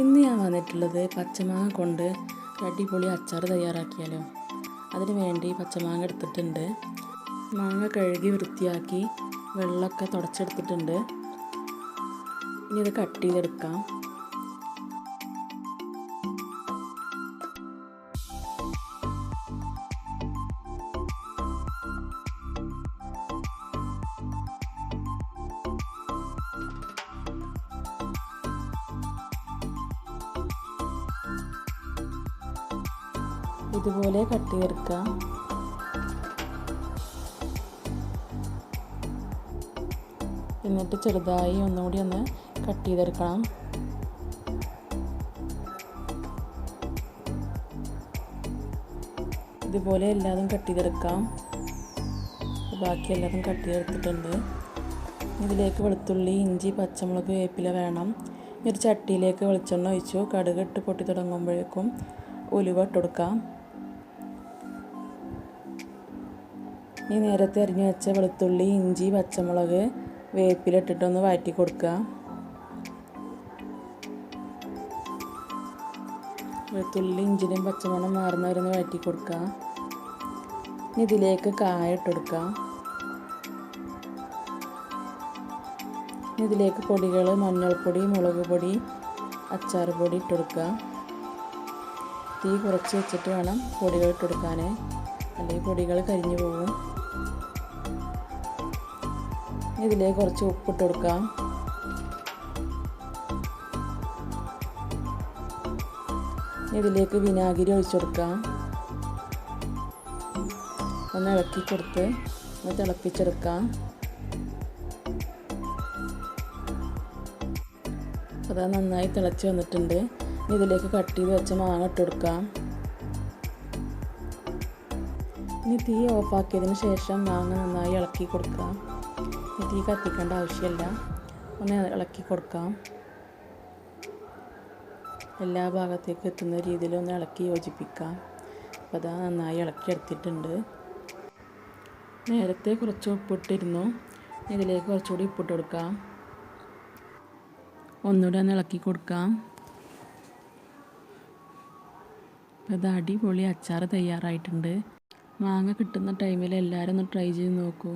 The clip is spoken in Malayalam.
ഇന്ന് ഞാൻ വന്നിട്ടുള്ളത് പച്ചമാങ്ങ കൊണ്ട് അടിപൊളി അച്ചാർ തയ്യാറാക്കിയാലോ. അതിന് വേണ്ടി പച്ചമാങ്ങ എടുത്തിട്ടുണ്ട്. മാങ്ങ കഴുകി വൃത്തിയാക്കി വെള്ളമൊക്കെ തുടച്ചെടുത്തിട്ടുണ്ട്. ഇനി ഇത് കട്ട് ചെയ്തെടുക്കാം. ഇതുപോലെ കട്ട് ചെയ്തെടുക്കാം. എന്നിട്ട് ചെറുതായി ഒന്നുകൂടി ഒന്ന് കട്ട് ചെയ്തെടുക്കണം. ഇതുപോലെ എല്ലാതും കട്ട് ചെയ്തെടുക്കാം. ബാക്കി എല്ലാതും കട്ട് ചെയ്തെടുത്തിട്ടുണ്ട്. ഇതിലേക്ക് വെളുത്തുള്ളി, ഇഞ്ചി, പച്ചമുളക്, വേപ്പില വേണം. ഒരു ചട്ടിയിലേക്ക് വെളിച്ചെണ്ണ ഒഴിച്ചു. കടുക് ഇട്ട് പൊട്ടി തുടങ്ങുമ്പോഴേക്കും ഉലുവ ഇട്ട് കൊടുക്കാം. ഇനി നേരത്തെ അരിഞ്ഞു വെച്ച വെളുത്തുള്ളി, ഇഞ്ചി, പച്ചമുളക്, വേപ്പില ഇട്ടിട്ടൊന്ന് വഴറ്റി കൊടുക്കുക. വെളുത്തുള്ളി ഇഞ്ചിയും പച്ചമണം മാറുന്നവരൊന്ന് വഴറ്റി കൊടുക്കുക. ഇനി ഇതിലേക്ക് കായ ഇട്ട് കൊടുക്കുക. ഇനി ഇതിലേക്ക് പൊടികൾ മഞ്ഞൾപ്പൊടി, മുളക് പൊടി, അച്ചാർ പൊടി ഇട്ട് കൊടുക്കുക. തീ കുറച്ച് വെച്ചിട്ട് വേണം പൊടികൾ ഇട്ട് കൊടുക്കാൻ, അല്ലെങ്കിൽ പൊടികൾ കരിഞ്ഞു പോകും. ഇതിലേക്ക് കുറച്ച് ഉപ്പിട്ട് കൊടുക്കാം. ഇതിലേക്ക് വിനാഗിരി ഒഴിച്ചു കൊടുക്കാം. ഒന്ന് ഇളക്കി കൊടുത്ത് ഒന്ന് തിളപ്പിച്ചെടുക്കാം. അത് നന്നായി തിളച്ച് വന്നിട്ടുണ്ട്. ഇതിലേക്ക് കട്ട് ചെയ്ത് വെച്ച മാങ്ങ ഇട്ട് കൊടുക്കാം. ഇനി തീ ഓഫാക്കിയതിന് ശേഷം മാങ്ങ നന്നായി ഇളക്കി കൊടുക്കാം. തീ കത്തിക്കേണ്ട ആവശ്യമില്ല, ഒന്ന് ഇളക്കി കൊടുക്കാം. എല്ലാ ഭാഗത്തേക്കും എത്തുന്ന രീതിയിൽ ഒന്ന് ഇളക്കി യോജിപ്പിക്കാം. അപ്പോൾ അത് നന്നായി ഇളക്കി എടുത്തിട്ടുണ്ട്. നേരത്തെ കുറച്ച് ഉപ്പിട്ടിരുന്നു. ഇതിലേക്ക് കുറച്ചുകൂടി ഉപ്പിട്ട് കൊടുക്കാം. ഒന്നുകൂടി ഒന്ന് ഇളക്കി കൊടുക്കാം. അപ്പോൾ ഇത് അടിപൊളി അച്ചാർ തയ്യാറായിട്ടുണ്ട്. മാങ്ങ കിട്ടുന്ന ടൈമിൽ എല്ലാവരും ഒന്ന് ട്രൈ ചെയ്ത് നോക്കൂ.